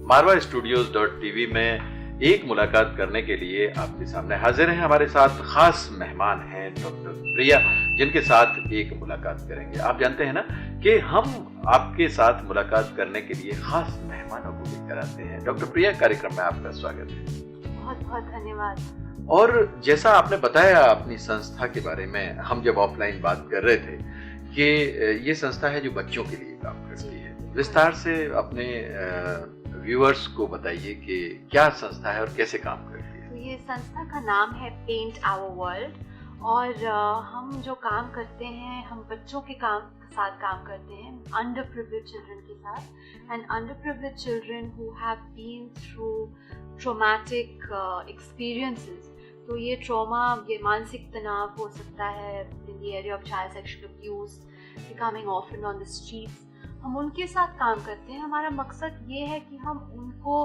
मारवा studios .tv में एक मुलाकात करने के लिए आपके सामने हाजिर हैं। हमारे साथ खास मेहमान हैं डॉक्टर प्रिया, जिनके साथ एक मुलाकात करेंगे। आप जानते हैं ना कि हम आपके साथ मुलाकात करने के लिए खास मेहमानों को लेकर आते हैं। डॉक्टर प्रिया, कार्यक्रम में आपका स्वागत है। बहुत बहुत धन्यवाद। और जैसा आपने बताया अपनी संस्था के बारे में, हम जब ऑफलाइन बात कर रहे थे कि ये संस्था है जो बच्चों के लिए काम करती है, विस्तार से अपने व्यूअर्स को बताइए कि क्या संस्था है और कैसे काम करती है। तो ये संस्था का नाम है पेंट आवर वर्ल्ड, और हम जो काम करते हैं, हम बच्चों के साथ काम करते हैं, अंडर प्रिविलेज्ड चिल्ड्रन के साथ, and under privileged children who have been through traumatic experiences. तो ये ट्रॉमा, ये मानसिक तनाव हो सकता है in the area of child sexual abuse, becoming orphan on the streets. हम उनके साथ काम करते हैं। हमारा मकसद ये है कि हम उनको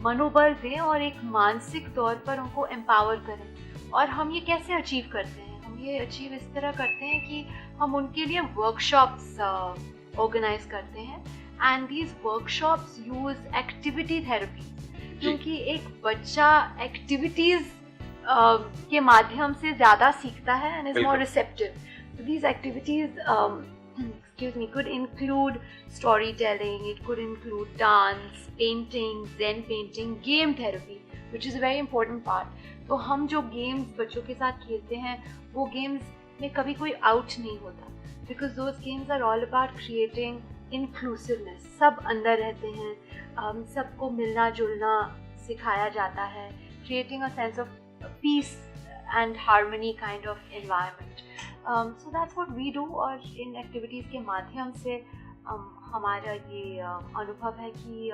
मनोबल दें और एक मानसिक तौर पर उनको एम्पावर करें। और हम ये कैसे अचीव करते हैं? हम ये अचीव इस तरह करते हैं कि हम उनके लिए वर्कशॉप्स ऑर्गेनाइज करते हैं, and these workshops use activity therapy, क्योंकि एक बच्चा एक्टिविटीज के माध्यम से ज़्यादा सीखता है and is more receptive. So these activities could include storytelling, it could include dance, painting, zen painting, game therapy, which is a very important part. तो हम जो गेम्स बच्चों के साथ खेलते हैं, वो गेम्स में कभी कोई आउट नहीं होता, because those games are all about creating inclusiveness. सब अंदर रहते हैं, सबको मिलना जुलना सिखाया जाता है, creating a sense of peace and harmony kind of environment. So that's what we do, और इन एक्टिविटीज़ के माध्यम से हमारा ये अनुभव है कि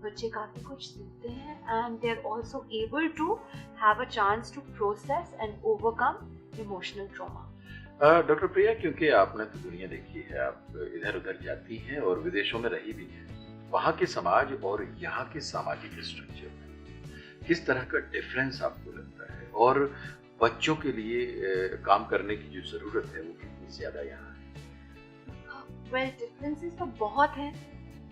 बच्चे काफ़ी कुछ सीखते हैं, and they're also able to have a chance to process and overcome emotional trauma. Doctor Priya, क्योंकि आपने तो दुनिया देखी है, आप इधर उधर जाती हैं और विदेशों में रही भी हैं, वहाँ के समाज और यहाँ के सामाजिक स्ट्रक्चर में किस तरह का डिफरेंस आपको लगता है, और बच्चों के लिए काम करने की जो ज़रूरत है वो कितनी ज़्यादा यहाँ है? वेल, डिफरेंसेस तो बहुत हैं।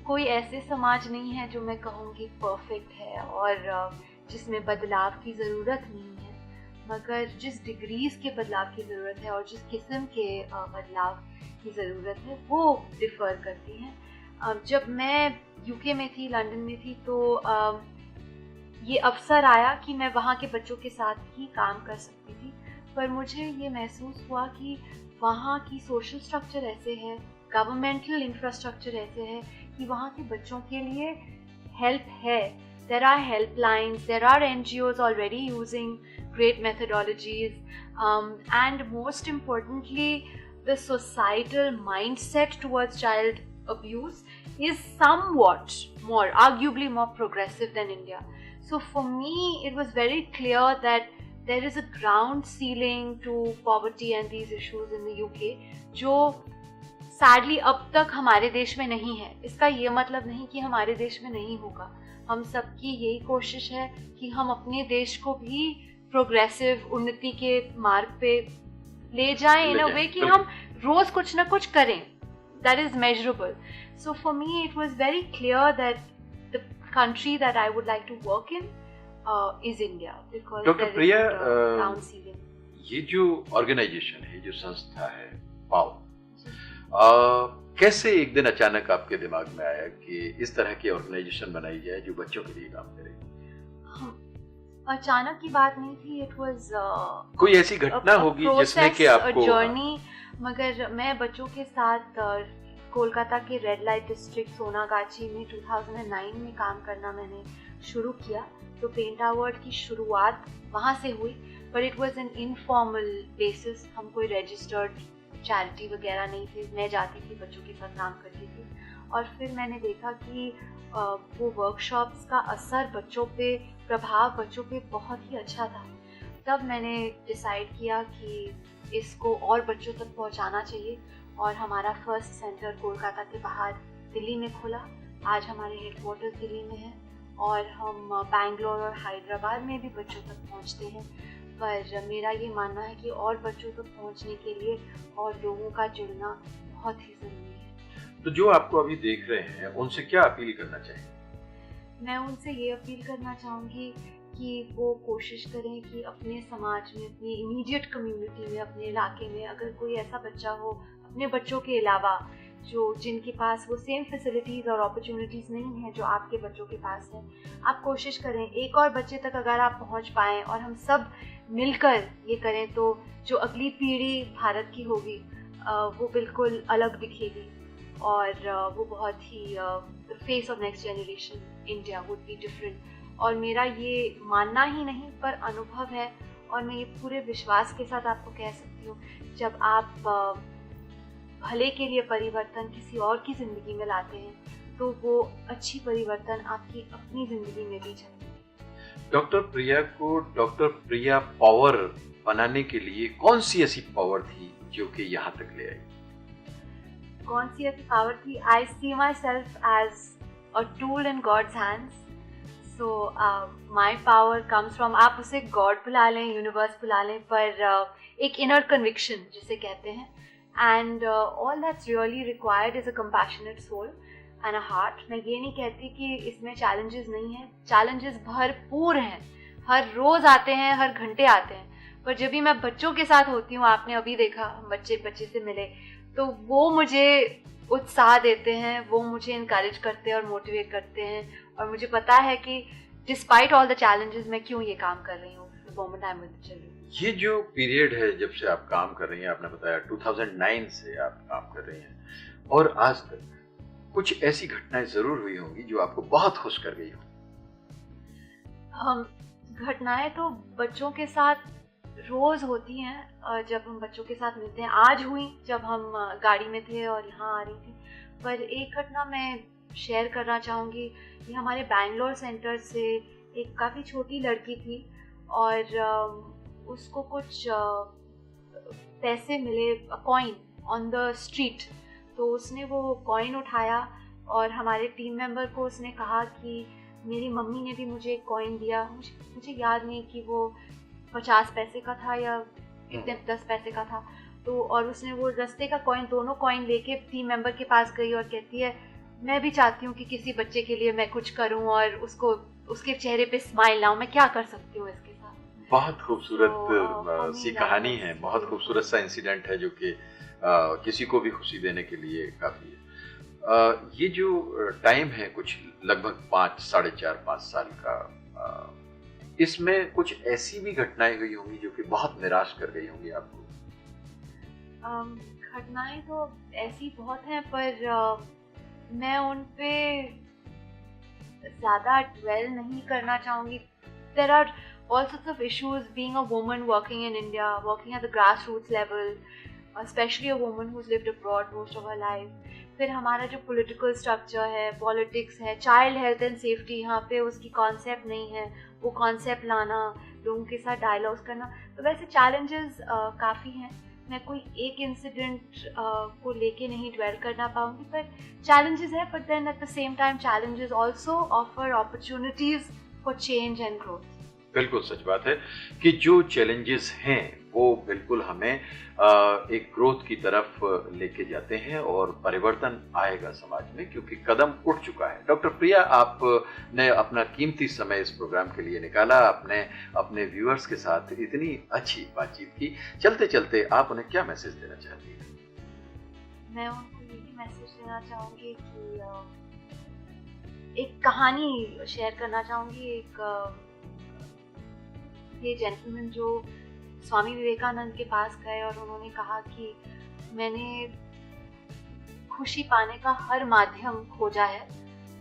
कोई ऐसे समाज नहीं है जो मैं कहूँगी परफेक्ट है और जिसमें बदलाव की ज़रूरत नहीं है, मगर जिस डिग्रीज के बदलाव की ज़रूरत है और जिस किस्म के बदलाव की ज़रूरत है वो डिफ़र करती हैं। जब मैं यूके में थी, लंदन में थी, तो ये अवसर आया कि मैं वहाँ के बच्चों के साथ ही काम कर सकती थी, पर मुझे ये महसूस हुआ कि वहाँ की सोशल स्ट्रक्चर ऐसे है, गवर्नमेंटल इंफ्रास्ट्रक्चर ऐसे है कि वहाँ के बच्चों के लिए हेल्प है। There are helplines, there are NGOs already using great methodologies, and most importantly, the societal mindset towards child abuse is somewhat more, arguably more progressive than India. So for me, it was very clear that there is a ground ceiling to poverty and these issues in the UK, जो sadly अब तक हमारे देश में नहीं है। इसका ये मतलब नहीं कि हमारे देश में नहीं होगा। हम सबकी यही कोशिश है कि हम अपने देश को भी प्रोग्रेसिव उन्नति के मार्ग पे ले जाएं, इन अ वे कि हम रोज कुछ ना कुछ करें that is measurable. So for me it was very clear that the country that I would like to work in is India, because Dr. there Priya, is a ground ceiling. ये जो ऑर्गेनाइजेशन है, जो संस्था है पाओ, कैसे एक दिन अचानक आपके दिमाग में आया कि इस तरह की ऑर्गेनाइजेशन बनाई जाए जो बच्चों के लिए काम करे? अचानक की बात नहीं थी, इट वाज कोई ऐसी घटना होगी जिसमें कि आपको जर्नी, मगर मैं बच्चों के साथ कोलकाता के रेड लाइट डिस्ट्रिक्ट सोनागाची में 2009 में काम करना मैंने शुरू किया। तो पेंट अवार्ड की शुरुआत वहाँ से हुई, but it was an informal basis. हम कोई रजिस्टर्ड चैरिटी वगैरह नहीं थे। मैं जाती थी, बच्चों के साथ काम करती थी, और फिर मैंने देखा कि वो वर्कशॉप्स का असर बच्चों पे, प्रभाव बच्चों पे बहुत ही अच्छा था। तब मैंने डिसाइड किया कि इसको और बच्चों तक पहुंचाना चाहिए, और हमारा फर्स्ट सेंटर कोलकाता के बाहर दिल्ली में खुला। आज हमारे हेडक्वार्टर्स दिल्ली में है, और हम बैंगलोर और हैदराबाद में भी बच्चों तक पहुंचते हैं। पर मेरा ये मानना है कि और बच्चों तक पहुंचने के लिए और लोगों का जुड़ना बहुत ही ज़रूरी है। तो जो आपको अभी देख रहे हैं, उनसे क्या अपील करना चाहिए? मैं उनसे ये अपील करना चाहूँगी कि वो कोशिश करें कि अपने समाज में, अपनी इमीडिएट कम्युनिटी में, अपने इलाके में अगर कोई ऐसा बच्चा हो अपने बच्चों के अलावा जिनके पास वो सेम फैसिलिटीज़ और अपॉर्चुनिटीज़ नहीं हैं जो आपके बच्चों के पास है, आप कोशिश करें एक और बच्चे तक अगर आप पहुंच पाएँ और हम सब मिलकर ये करें तो जो अगली पीढ़ी भारत की होगी वो बिल्कुल अलग दिखेगी और वो बहुत ही face of next generation India would be different. और मेरा ये मानना ही नहीं पर अनुभव है और मैं ये पूरे विश्वास के साथ आपको कह सकती हूँ, जब आप भले के लिए परिवर्तन किसी और की ज़िंदगी में लाते हैं तो वो अच्छी परिवर्तन आपकी अपनी ज़िंदगी में भी चले। डॉक्टर प्रिया को डॉक्टर प्रिया पावर बनाने के लिए कौन सी ऐसी पावर थी जो कि यहाँ तक ले आई? कौन सी ऐसी पावर थी? I see myself as a tool in God's hands. So my power comes from, आप उसे गॉड बुला लें, यूनिवर्स बुला लें, पर एक इनर कन्विक्शन जिसे कहते हैं। And all that's really required is a compassionate soul and a heart. मैं ये नहीं कहती कि इसमें चैलेंजेस नहीं हैं, चैलेंजेस भरपूर हैं, हर रोज़ आते हैं, हर घंटे आते हैं। पर जब भी मैं बच्चों के साथ होती हूँ, आपने अभी देखा हम बच्चे से मिले, तो वो मुझे उत्साह देते हैं, वो मुझे इनकरेज करते हैं और मोटिवेट करते हैं। और मुझे पता है कि डिस्पाइट ऑल द चैलेंजेस मैं क्यों ये काम कर रही हूँ, the moment I am with children. ये जो पीरियड है जब से आप काम कर रही हैं, आपने बताया 2009 से आप काम कर रही हैं और आज तक कुछ ऐसी घटनाएं जरूर हुई होंगी जो आपको बहुत खुश कर गई हो। घटनाएं तो बच्चों के साथ रोज होती हैं जब हम बच्चों के साथ मिलते हैं। आज हुई जब हम गाड़ी में थे और यहाँ आ रही थी। पर एक घटना मैं शेयर करना चाहूँगी। ये हमारे बैंगलोर सेंटर से एक काफ़ी छोटी लड़की थी और उसको कुछ पैसे मिले, कॉइन ऑन द स्ट्रीट। तो उसने वो कॉइन उठाया और हमारे टीम मेंबर को उसने कहा कि मेरी मम्मी ने भी मुझे एक कॉइन दिया। मुझे याद नहीं कि वो 50 पैसे का था या 10 पैसे का था। तो और उसने वो रास्ते का कॉइन, दोनों कॉइन लेके टीम मेंबर के पास गई और कहती है मैं भी चाहती हूँ कि किसी बच्चे के लिए मैं कुछ करूँ और उसको उसके चेहरे पे स्माइल लाऊं, मैं क्या कर सकती हूँ इसके साथ। बहुत खूबसूरत सी कहानी है, बहुत खूबसूरत सा इंसिडेंट है जो कि किसी को भी खुशी देने के लिए काफ़ी है। ये जो टाइम है कुछ लगभग 5 साल का, इसमें कुछ ऐसी भी घटनाएं हुई होंगी जो कि बहुत निराश कर गई होंगी आपको? घटनाएं तो ऐसी बहुत हैं पर मैं उन पे ज़्यादा ड्वेल नहीं करना चाहूँगी। There are all sorts of issues being a woman working in India, working at the grassroots level, especially a woman who's lived abroad most of her life. फिर हमारा जो political structure है, politics है, child health and safety, यहाँ पे उसकी concept नहीं है, वो concept लाना, लोगों के साथ dialogues करना। तो वैसे challenges काफ़ी हैं। मैं कोई एक इंसिडेंट को लेके नहीं ड्वेल करना पाऊँगी, पर challenges है, but then at the same time challenges also offer opportunities for change and growth. बिल्कुल सच बात है कि जो चैलेंजेस हैं वो बिल्कुल हमें एक ग्रोथ की तरफ लेके जाते हैं और परिवर्तन आएगा समाज में, क्योंकि कदम उठ चुका है। डॉक्टर प्रिया, आपने अपना कीमती समय इस प्रोग्राम के लिए निकाला, आपने अपने व्यूअर्स के साथ इतनी अच्छी बातचीत की। चलते चलते आप उन्हें क्या मैसेज देना चाहती हैं? मैं उनको यही मैसेज देना चाहूँगी कि एक कहानी शेयर करना चाहूँगी। ये जेंटलमैन जो स्वामी विवेकानंद के पास गए और उन्होंने कहा कि मैंने खुशी पाने का हर माध्यम खोजा है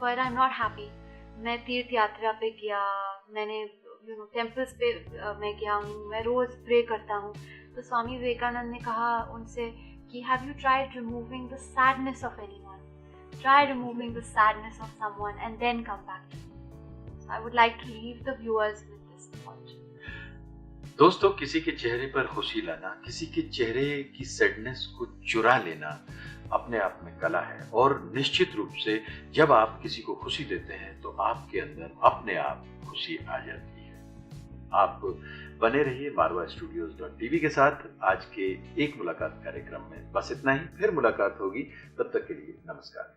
पर आई एम नॉट हैप्पी। मैं तीर्थ यात्रा पे गया, मैंने टेम्पल्स पे मैं गया हूँ, मैं रोज़ प्रे करता हूँ। तो स्वामी विवेकानंद ने कहा उनसे कि have you tried removing the sadness of anyone, try removing the sadness of someone and then come back to me. I would like to leave the viewers with this thought. दोस्तों, किसी के चेहरे पर खुशी लाना, किसी के चेहरे की सैडनेस को चुरा लेना अपने आप में कला है और निश्चित रूप से जब आप किसी को खुशी देते हैं तो आपके अंदर अपने आप खुशी आ जाती है। आप बने रहिए marvastudios.tv के साथ आज के एक मुलाकात कार्यक्रम में। बस इतना ही, फिर मुलाकात होगी, तब तक के लिए नमस्कार।